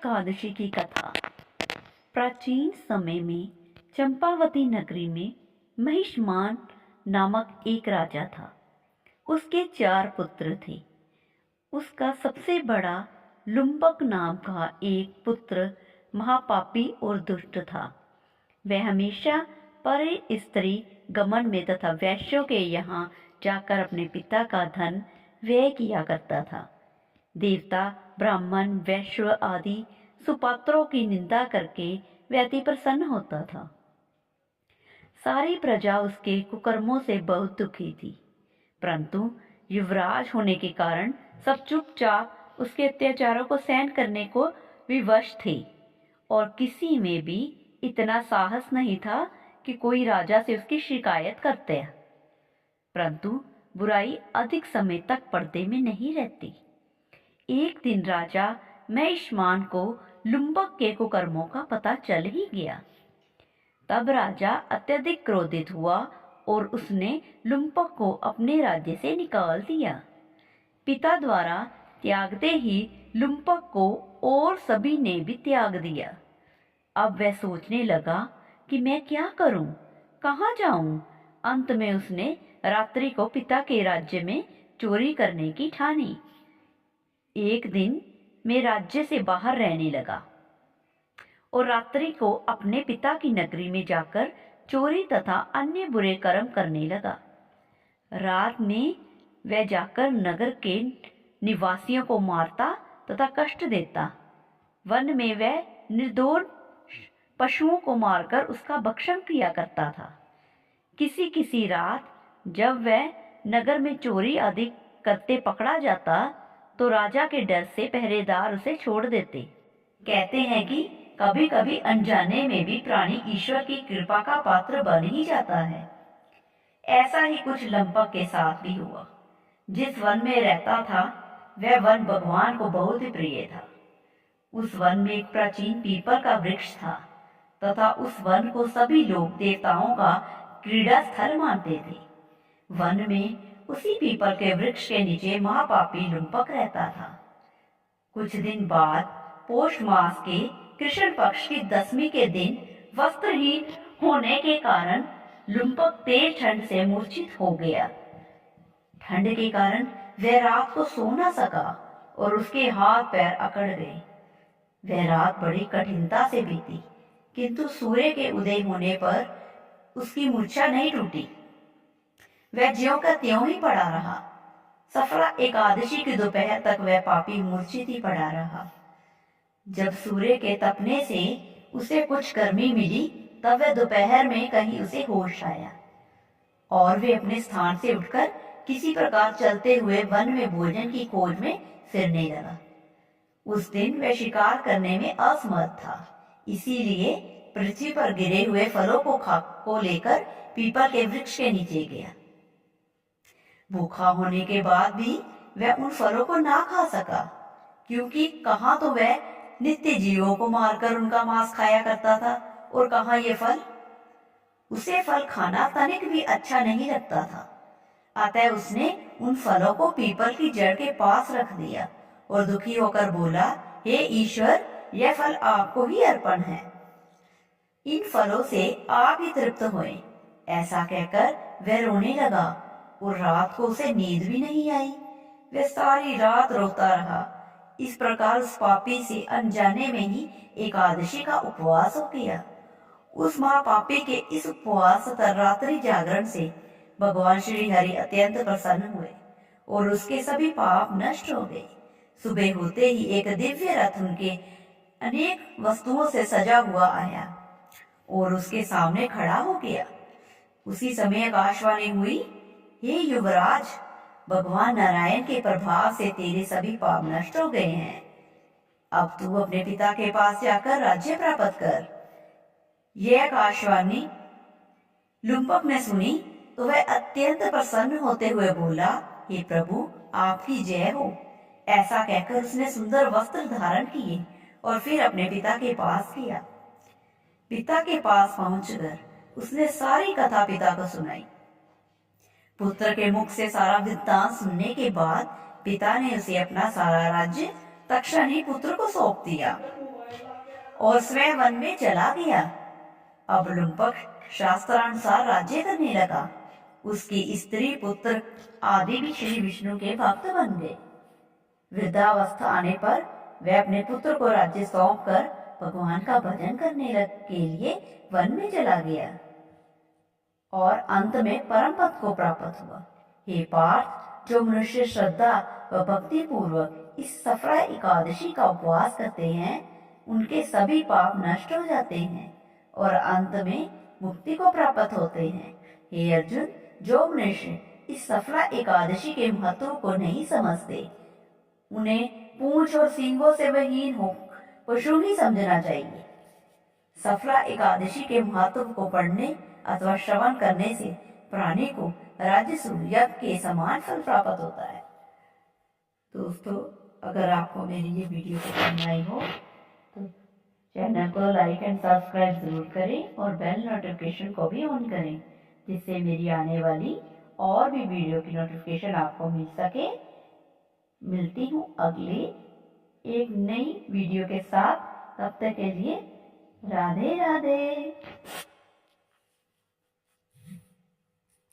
एकादशी की कथा। प्राचीन समय में चंपावती नगरी में महिष्मान नामक एक राजा था। उसके 4 पुत्र थे। उसका सबसे बड़ा लुम्बक नाम का एक पुत्र महापापी और दुष्ट था। वह हमेशा पर स्त्री गमन में तथा वैश्यों के यहाँ जाकर अपने पिता का धन व्यय किया करता था। देवता, ब्राह्मण, वैश्य आदि सुपात्रों की निंदा करके वह अति प्रसन्न होता था। सारी प्रजा उसके कुकर्मों से बहुत दुखी थी, परंतु युवराज होने के कारण सब चुपचाप उसके अत्याचारों को सहन करने को विवश थे और किसी में भी इतना साहस नहीं था कि कोई राजा से उसकी शिकायत करते। परंतु बुराई अधिक समय तक पर्दे में नहीं रहती। एक दिन राजा महिष्मान को लुम्बक के कुकर्मों का पता चल ही गया। तब राजा अत्यधिक क्रोधित हुआ और उसने लुम्बक को अपने राज्य से निकाल दिया। पिता द्वारा त्यागते ही लुम्बक को और सभी ने भी त्याग दिया। अब वह सोचने लगा कि मैं क्या करूं, कहाँ जाऊं। अंत में उसने रात्रि को पिता के राज्य में चोरी करने की ठानी। एक दिन में राज्य से बाहर रहने लगा और रात्रि को अपने पिता की नगरी में जाकर चोरी तथा अन्य बुरे कर्म करने लगा। रात में वह जाकर नगर के निवासियों को मारता तथा कष्ट देता। वन में वह निर्दोष पशुओं को मारकर उसका भक्षण किया करता था। किसी किसी रात जब वह नगर में चोरी आदि करते पकड़ा जाता तो राजा के डर से पहरेदार उसे छोड़ देते। कहते हैं कि कभी कभी अनजाने में भी प्राणी ईश्वर की कृपा का पात्र बन ही जाता है। ऐसा ही कुछ लुम्बक के साथ भी हुआ। जिस वन में रहता था वह वन भगवान को बहुत ही प्रिय था। उस वन में एक प्राचीन पीपल का वृक्ष था तथा उस वन को सभी लोग देवताओं का क्रीड़ा स्थल मानते थे। वन में उसी पीपल के वृक्ष के नीचे महापापी लुम्बक रहता था। कुछ दिन बाद पोष मास के कृष्ण पक्ष की 10वीं के दिन वस्त्रहीन होने के कारण लुम्बक तेज ठंड से मूर्छित हो गया। ठंड के कारण वह रात को सो न सका और उसके हाथ पैर अकड़ गए। वह रात बड़ी कठिनता से बीती, किंतु सूर्य के उदय होने पर उसकी मूर्छा नहीं टूटी। वह ज्यों का त्यों ही पड़ा रहा। सफला एकादशी की दोपहर तक वह पापी मूर्छित ही पड़ा रहा। जब सूर्य के तपने से उसे कुछ गर्मी मिली तब वह दोपहर में कहीं उसे होश आया और वे अपने स्थान से उठकर किसी प्रकार चलते हुए वन में भोजन की खोज में फिरने लगा। उस दिन वह शिकार करने में असमर्थ था, इसीलिए पृथ्वी पर गिरे हुए फलों को लेकर पीपल के वृक्ष के नीचे गया। भूखा होने के बाद भी वह उन फलों को ना खा सका, क्योंकि कहाँ तो वह नित्य जीवों को मारकर उनका मांस खाया करता था और कहाँ ये फल। उसे फल खाना तनिक भी अच्छा नहीं लगता था। अतः उसने उन फलों को पीपल की जड़ के पास रख दिया और दुखी होकर बोला, हे ईश्वर, यह फल आपको ही अर्पण है। इन फलों से आप ही तृप्त हुए। ऐसा कहकर वह रोने लगा और रात को उसे नींद भी नहीं आई। वह सारी रात रोता रहा। इस प्रकार उस पापी से अनजाने में ही एकादशी का उपवास हो गया। उस महापापी के इस उपवास तथा रात्रि जागरण से भगवान श्री हरि अत्यंत प्रसन्न हुए और उसके सभी पाप नष्ट हो गए। सुबह होते ही एक दिव्य रथ उनके अनेक वस्तुओं से सजा हुआ आया और उसके सामने खड़ा हो गया। उसी समय आकाशवाणी हुई, हे युवराज, भगवान नारायण के प्रभाव से तेरे सभी पाप नष्ट हो गए हैं। अब तू अपने पिता के पास जाकर राज्य प्राप्त कर। यह आकाशवाणी लुम्बक ने सुनी तो वह अत्यंत प्रसन्न होते हुए बोला, हे प्रभु, आपकी जय हो। ऐसा कहकर उसने सुंदर वस्त्र धारण किए और फिर अपने पिता के पास गया। पिता के पास पहुंचकर उसने सारी कथा पिता को सुनाई। पुत्र के मुख से सारा वृत्तांत सुनने के बाद पिता ने उसे अपना सारा राज्य तक्षण ही पुत्र को सौंप दिया। और स्वयं वन में चला गया। अब लुम्पक शास्त्रानुसार राज्य करने लगा। उसके स्त्री पुत्र आदि भी श्री विष्णु के भक्त बन गए। वृद्धावस्था आने पर वह अपने पुत्र को राज्य सौंप कर भगवान का भजन करने के लिए वन में चला गया और अंत में परम पद को प्राप्त हुआ। हे पार्थ, जो मनुष्य श्रद्धा व भक्ति पूर्वक इस सफला एकादशी का उपवास करते हैं, उनके सभी पाप नष्ट हो जाते हैं और अंत में मुक्ति को प्राप्त होते हैं। हे अर्जुन, जो मनुष्य इस सफला एकादशी के महत्व को नहीं समझते, उन्हें पूंछ और सींगों से वहीन हो पशु ही समझना चाहिए। सफला एकादशी के महत्व को पढ़ने अथवा श्रवण करने से प्राणी को राजसूय यज्ञ के समान फल प्राप्त होता है। दोस्तों, अगर आपको मेरी ये वीडियो पसंद आई हो तो चैनल को लाइक एंड सब्सक्राइब जरूर करें और बेल नोटिफिकेशन को भी ऑन करें, जिससे मेरी आने वाली और भी वीडियो की नोटिफिकेशन आपको मिल सके। मिलती हूँ अगले एक नई वीडियो के साथ। तब तक के लिए राधे राधे।